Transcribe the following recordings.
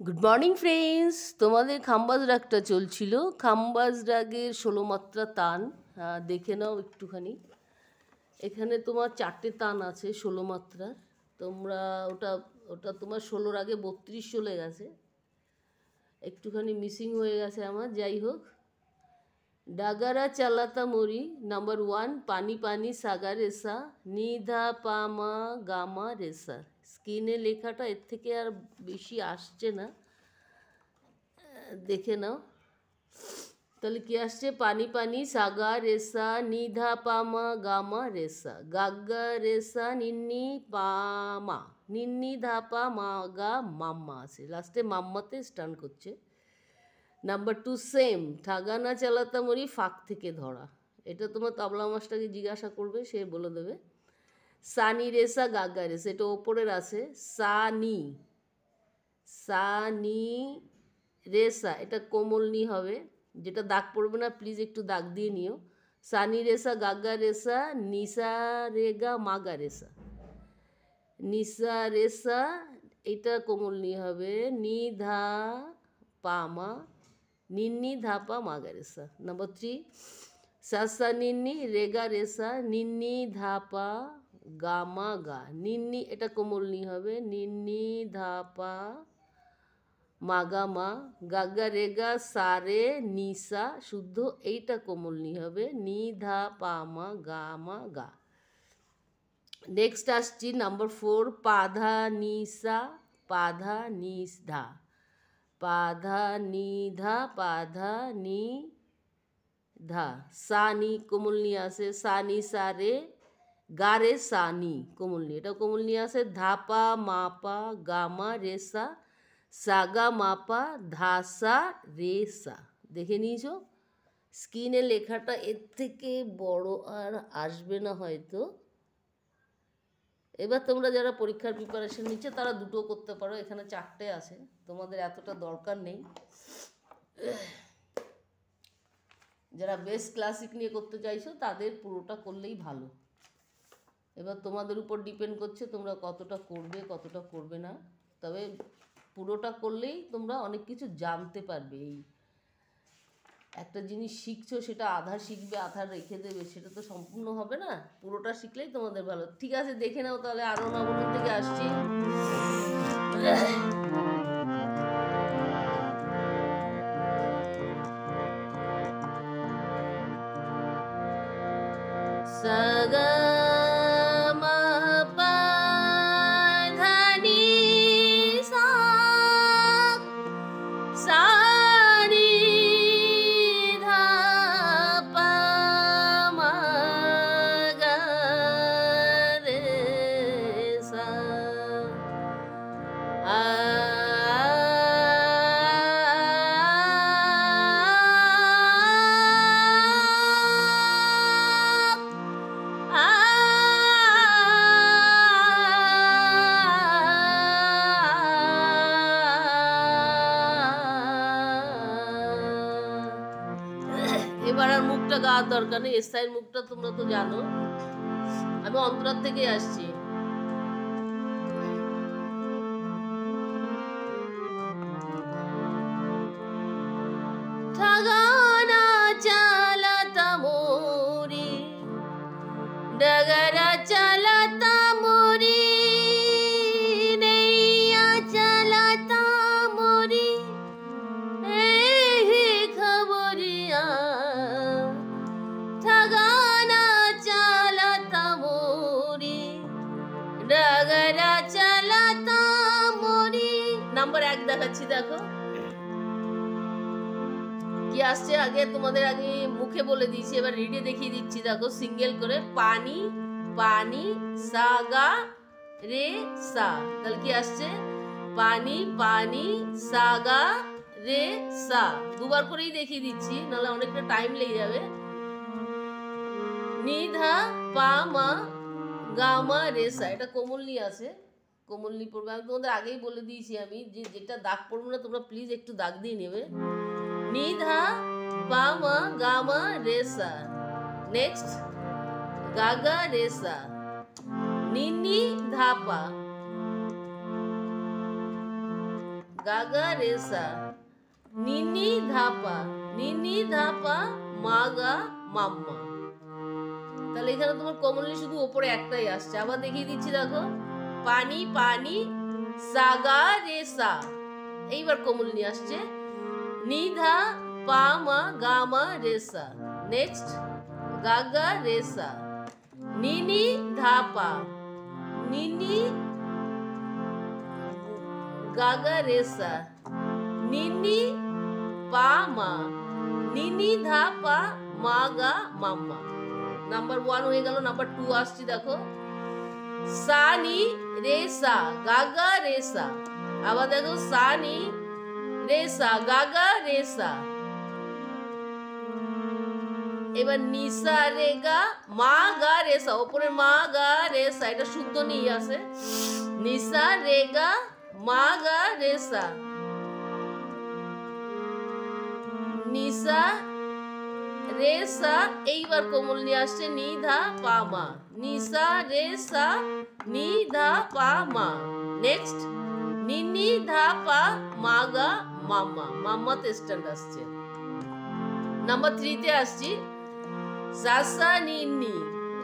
Good morning friends, তোমাদের খাম্বাজ রাগটা চলছিল। খাম্বাজ রাগের 16 মাত্রা তান দেখে নাও একটুখানি। এখানে তোমার 4টে তান আছে 16 মাত্রার। তোমরা ওটা ওটা তোমার 16-র আগে 32 চলে গেছে, একটুখানি মিসিং হয়ে গেছে আমার। যাই হোক, ডাগারা চালাতা মরি নাম্বার 1, পানি পানি সাগা রেসা, নিধা পামা গামা রেসা। স্ক্রিনে লেখাটা এর থেকে আর বেশি আসছে না, দেখে নাও। তাহলে কি আসছে? পানি পানি সাগা রেসা, নিধা পামা গামা রেসা, গাগা রেসা নিন্নি পামা, নিন্নি ধাপা মা গা মাম্মা আছে, লাস্টে মাম্মাতে স্টান করছে। নাম্বার 2, সেম ঠাগানা চালাতা মরি, ফাঁক থেকে ধরা। এটা তোমার তবলা মাস্টারকে জিজ্ঞাসা করবে, সে বলে দেবে। সানি রেসা গাগা রেসা, এটা ওপরের আছে। সানি সানি রেসা, এটা কোমল নি হবে, যেটা দাগ পড়বে না প্লিজ একটু দাগ দিয়ে নিও। সানি রেসা গাগা রেসা, নিসা রেগা মাগা রেসা, নিসা রেসা এটা কোমল নি হবে। নি ধা পামা, নিন্নি ধাপা মাগা রেসা। নাম্বার 3, সাসা নিন্নি রেগা রেসা, নিন্নি ধাপা গামা গা, নিন্নি এটা কোমল নি হবে। নিন্নি ধাপা মাগা মা, গাগা রেগা সারে নিসা শুদ্ধ, এইটা কোমল নি হবে। নি ধা পা মা গা মা গা। নেক্সট আসছি নাম্বার 4, পাধা নিসা পাধা নিস ধা, পাধা নি ধা পাধা নি ধা, সা নি কোমল নি আসে। সা নি সা রে গা রে সা নি কোমল নি, এটা কোমল নি আসে। ধাপা মাপা গামা রেসা, সাগা মাপা ধাসা রেসা। দেখে নিয়েছো? স্ক্রিনে লেখাটা এর থেকে বড় আর আসবে না হয়তো। এবার তোমরা যারা পরীক্ষার প্রিপারেশন নিচ্ছে তারা দুটো করতে পারো, এখানে 4টে আছে, তোমাদের এতটা দরকার নেই। যারা বেস্ট ক্লাসিক নিয়ে করতে চাইছো তাদের পুরোটা করলেই ভালো। এবার তোমাদের উপর ডিপেন্ড করছে তোমরা কতটা করবে না। তবে পুরোটা করলেই তোমরা অনেক কিছু জানতে পারবে। এই একটা জিনিস শিখছো, সেটা আধা শিখবে আধা রেখে দেবে, সেটা তো সম্পূর্ণ হবে না। পুরোটা শিখলেই তোমাদের ভালো। ঠিক আছে, দেখে নাও তাহলে। আরো নবমী থেকে আসছি। সাগা এবার আর মুখটা গাওয়ার দরকার নেই, এসআইয়ের মুখটা তোমরা তো জানো। আমি অন্তরার থেকে আসছি। ঠাগানা চালাতা মোরি, ডগরা চালাতা মোরি, নैया চালাতা মোরি, এই খবরিয়া। ঠাগানা চালাতা মোরি, ডগরা চালাতা মোরি। নাম্বার 1 দেখাচ্ছি, দেখো কি আসছে। আগে তোমাদের আগে মুখে বলে দিয়েছি, এবার রিডে দেখিয়ে দিচ্ছি। দেখো সিঙ্গেল করে, পানি পানি সাগা রে সা, তাহলে কি আসছে? পানি পানি সাগা রে সা। দুবার করেই দেখিয়ে দিচ্ছি, নাহলে অনেকটা টাইম লেগে যাবে। নিধা পামা গামা রেসা, এটা কোমলনি আছে, কোমলনি পড়বে। আমি তোমাদের আগেই বলে দিয়েছি আমি, যে যেটা দাগ পড়বে না তোমরা প্লিজ একটু দাগ দিয়ে নেবে। নিধা পামা গামা রেসা। নেক্সট গাগা রেসা, নিন্নি ধাপা, গা গা রে সা, নি নি ধা পা, নি নি ধা পা, মা গা মাম্মা। তাহলে এখানে তোমার কমনলি শুধু ওপরে একটাই আসছে। আবার দেখিয়ে দিচ্ছি দেখো, পানি পানি সা গা রে সা, এইবার কমনলি আসছে নি ধা পা মা গা মা রে সা। নেক্সট গা গা রে সা, নি নি ধা পা, নি নি গা গা রে সা, নি নি পা মা, নি নি ধা পা মা গা মাম্মা। নাম্বার 1 হয়ে গেল। নাম্বার 2 আসছি দেখো, সা নি রে সা গা গা রে সা। আবার দেখো সা নি রে সা গা গা রে সা। এবার নিসা রে গা মা গা রে সা, ওপরে মা গা রে সা, এটা শুদ্ধ নিয়ে আসে। নিসা রে গা মা গা রে সা, নিসা রে সা, এইবার কোমল নিয়ে আসছে নি ধা পা মা, নিসা রে সা নি ধা পা মা। নেক্সট নি নি ধা পা মা গা মাম্মা, মাম্মাতে স্ট্যান্ড আসছে। নাম্বার 3 তে আসছি, সাসা নি নি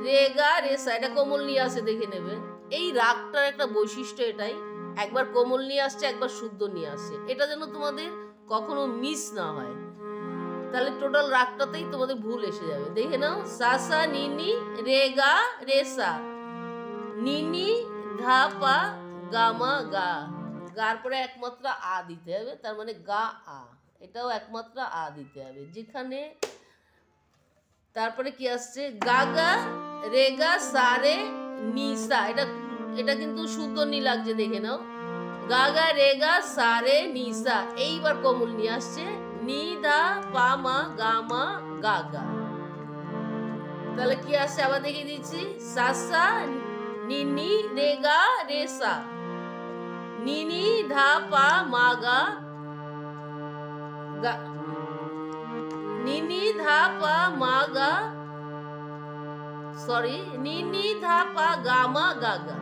রে গা রে সা, এটা কোমল নিয়ে আসে, দেখে নেবে। এই রাগটার একটা বৈশিষ্ট্য এটাই, একবার কোমল নিয়ে আসছে একবার শুদ্ধ নিয়ে আসছে, এটা যেন তোমাদের কখনো মিস না হয়, তাহলে টোটাল রাগটাতেই তোমাদের ভুল এসে যাবে। দেখে নাও, সাসা নিনি রে গা রে সা, নিনি ধা পা গামা গা, গার পরে একমাত্র আ দিতে হবে, তার মানে গা আ, এটাও একমাত্র আ দিতে হবে যেখানে। তারপরে কি আসছে, গা গা রে গা সা রে নি সা, এটা কিন্তু শুদ্ধ নি লাগছে, দেখে নাও, গা গা রে গা সা রে নি সা। এইবার কোমল নিয়ে আসছে নি ধা পা মা গা মা গা গা। তাহলে কি আসছে আবার দেখিয়ে দিচ্ছি, সা সা নি নি রে গা রে সা, নি নি ধা পা মা গা গা, নি নি ধা পা মা গা, সরি, নি নি ধা পা গা মা গা গা।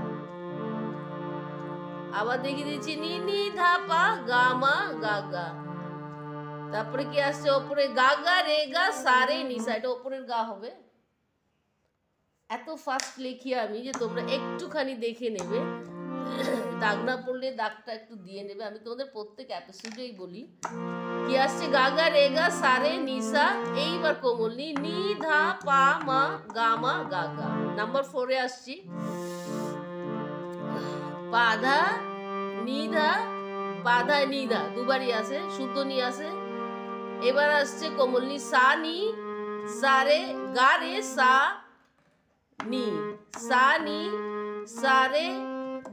আবার দেখিয়ে দিচ্ছি নি নি ধা পা গা মা গা গা। তারপরে কি আসছে ওপরে, গা গা রে গা সা রে নি সা, এটা ওপরের গা হবে। এত ফাস্ট লিখি আমি যে তোমরা একটুখানি দেখে নেবে, দাগ না পড়লে দাগটা একটু দিয়ে নেবে। আমি তোমাদের প্রত্যেক এপিসোডেই বলি। কি আসছে, গা গা রে গা সা রে নি সা, এইবার কোমল নি, নি ধা পা মা গা মা গা গা। নাম্বার 4 এ আসছি, পাধা নিধা, পাধা নিধা দুবারই আসে, শুদ্ধ নি আসে। এবার আসছে কোমল নি, সা নি সা রে গা রে সা নি, সা নি সা রে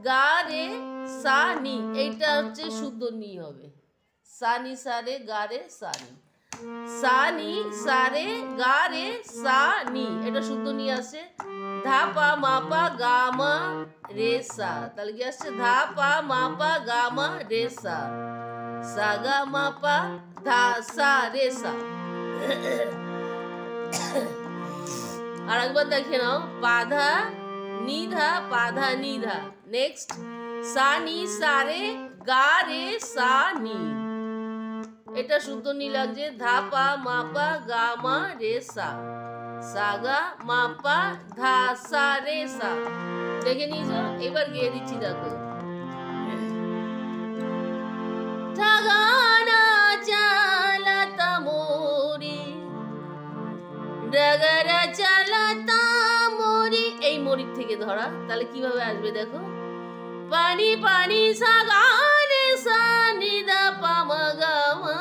গা রে সা নি, এইটা হচ্ছে শুদ্ধ নি হবে, সা নি সা রে গা রে সা নি, সা নি সা রে গা রে সা নি, এটা শুদ্ধ নি আসে। ধা পা মা পা গা মা রে সা, তাহলে কি আসছে, ধা পা মা পা গা মা রে সা, সা গা মা পা ধা সা রে সা। আর একবার দেখে নাও, পাধা নিধা পাধা নিধা। নেক্সট সা নি সা রে গা রে সা নি, এটা শুদ্ধ নি লাগছে, ধা পা মা পা গা মা রে সা, সা গা মা পা ধা সা রে সা। দেখে নিয়েছ, এবার গিয়ে দিচ্ছি দেখো, ঠাগানা চালাতা মোরি ডাগারা চালাতা মোরি, এই মরির থেকে ধরা, তাহলে কিভাবে আসবে দেখো, পানি পানি সা গা রে সা নি ধা পা মা গা মা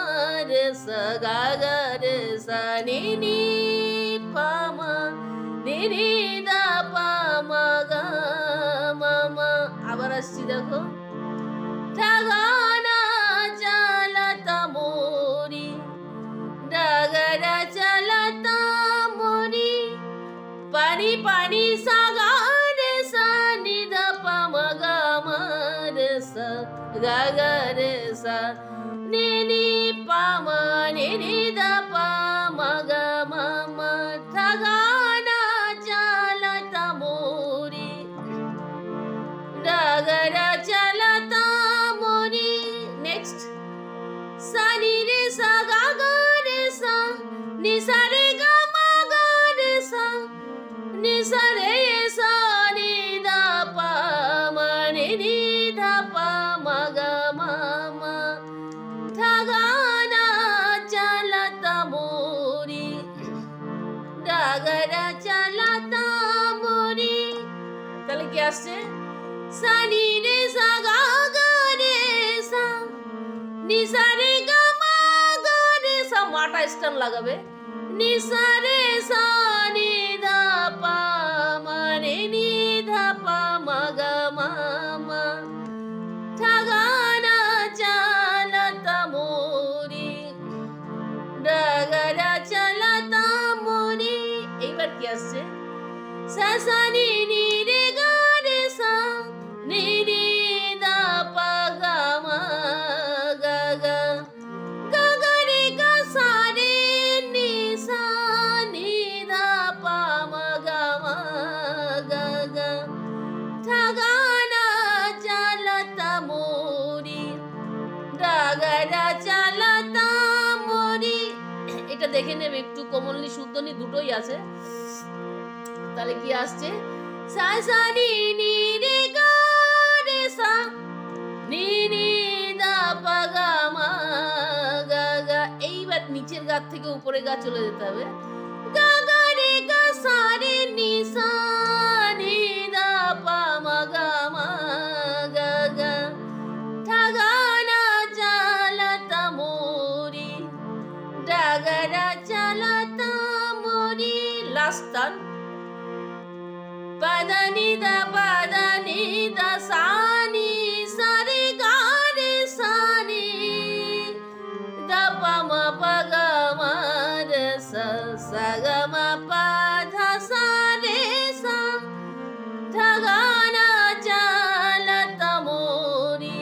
রে সা, গা গা রে সা নি নি পা মা, নি নি ধা পা মা গা মা মা। আবার আসছি দেখো, ঠাগানা চালাতা মোরি ডাগারা চালাতা মোরি, পানি পানি সা গা রে সা নি ধা পা মা গা মা রে সা, গা গা রে সা নি নি পা মা, নি নি ধা পা মা গা মা মা। ঠাগানা চালাতা মোরি ডাগারা চালাতা মোরি। নেক্সট আসছে সা নি রে সা গা গা রে সা নি সা রে গা মা গা রে সা, মাটা স্টান লাগাবে, নি সা রে সা নি ধা পা মা রে নি ধা পা মা গা মা মা, ঠাগানা চালাতা মোরি ডাগারা চালাতা মোরি। এইবার কি আসছে সা সা নি নি রে গা রে সা নি নি দা পা গা মা গা গা, গা গা রে গা সা রে নি সা নি দা পা মা গা মা গা গা, ঠাগানা চালাতা মোরি ডাগারা চালাতা মোরি। এটা দেখে নেবে একটু, কোমলনি শুদ্ধনি দুটোই আছে। তাহলে কি আসছে সা সা নি নি রে গা রে সা নি নি দা পা গা মা গা গা। এইবার নিচের গা থেকে উপরে গা চলে যেতে হবে, গা গা রে গা সা রে নি সা নি দা পা মা গা মা গা গা, ঠাগানা চালাতা মোরি ডাগারা চালাতা মোরি। লাস্ট টান পাদা নি দা সা নি সা রে গা রে সা নি দা পা মা পা গা মা রে সা সা গা মা পা ধা সা রে সা, ঠাগানা চালাতা মোরি।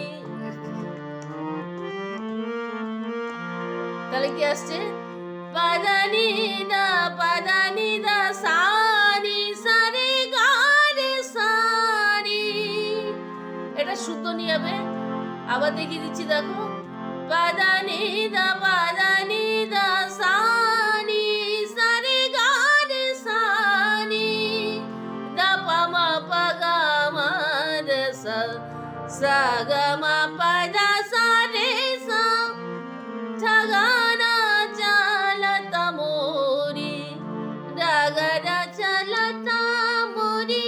তাহলে কি আসছে পাদা নি দা সা নি সা রে গা রে সা নি। এটা শুদ্ধ নিয়ে হবে। আবার দেখিয়ে দিচ্ছি দেখো, পাদা নি দা সা নি সা রে গা রে সা নি দা পা মা পা গা মা রে সা সা গা মা পা ধা সা রে সা, ঠাগানা চালাতা মোরি ডাগারা চালাতা মোরি।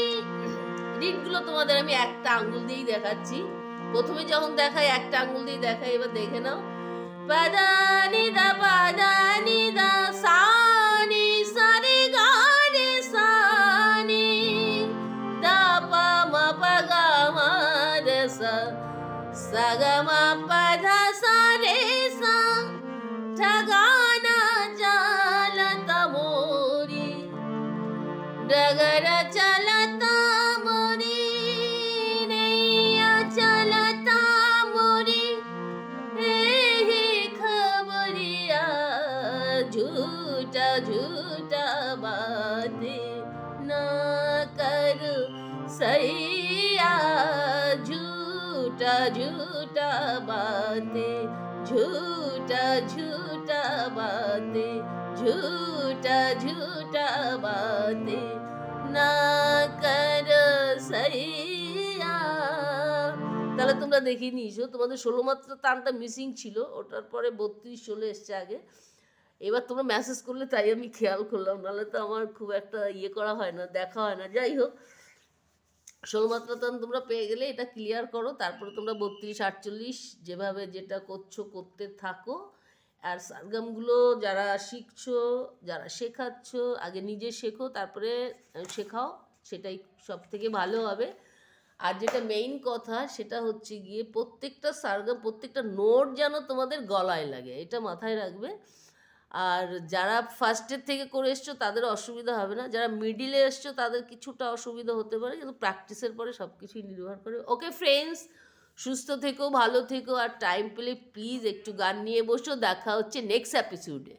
রিডগুলো তোমাদের আমি একটা আঙ্গুল দিয়েই দেখাচ্ছি। প্রথমে যখন দেখাই একটা আঙ্গুল দিয়ে দেখাই, এবার দেখে নাও। পাদা নি দা সা নি সা রে গা রে সা নি দা পা মা পা গা মা রে সা সা গা মা পা ধা সা রে সা, ঠাগানা চালাতা মোরি ডাগারা চালাতা মোরি নैया চালাতা মোরি। হে খবরিয়া ঝूठा झूठा बातें ना कर सैया, झूठा झूठा बातें झूठा झूठा बातें झूठा झूठा बातें ना कर सैया। তাহলে তোমরা দেখিয়ে নিয়েছো, তোমাদের 16 মাত্রা টানটা মিসিং ছিল, ওটার পরে 32 চলে এসছে আগে। এবার তোমরা মেসেজ করলে তাই আমি খেয়াল করলাম, নাহলে তো আমার খুব একটা ইয়ে করা হয় না, দেখা হয় না। যাই হোক, 16 মাত্রা টান তোমরা পেয়ে গেলে এটা ক্লিয়ার করো, তারপরে তোমরা 32, 48 যেভাবে যেটা করছো করতে থাকো। আর সারগামগুলো যারা শিখছো, যারা শেখাচ্ছ, আগে নিজে শেখো তারপরে শেখাও, সেটাই সব থেকে ভালো হবে। আর যেটা মেইন কথা সেটা হচ্ছে গিয়ে প্রত্যেকটা সারগাম, প্রত্যেকটা নোট যেন তোমাদের গলায় লাগে, এটা মাথায় রাখবে। আর যারা ফার্স্টের থেকে করে এসছো তাদের অসুবিধা হবে না, যারা মিডিলে এসছো তাদের কিছুটা অসুবিধা হতে পারে, কিন্তু প্র্যাকটিসের পরে সব কিছুই নির্ভর করে। ওকে ফ্রেন্ডস, সুস্থ থেকো, ভালো থেকো, আর টাইম পেলে প্লিজ একটু গান নিয়ে বসো। দেখা হচ্ছে নেক্সট এপিসোডে।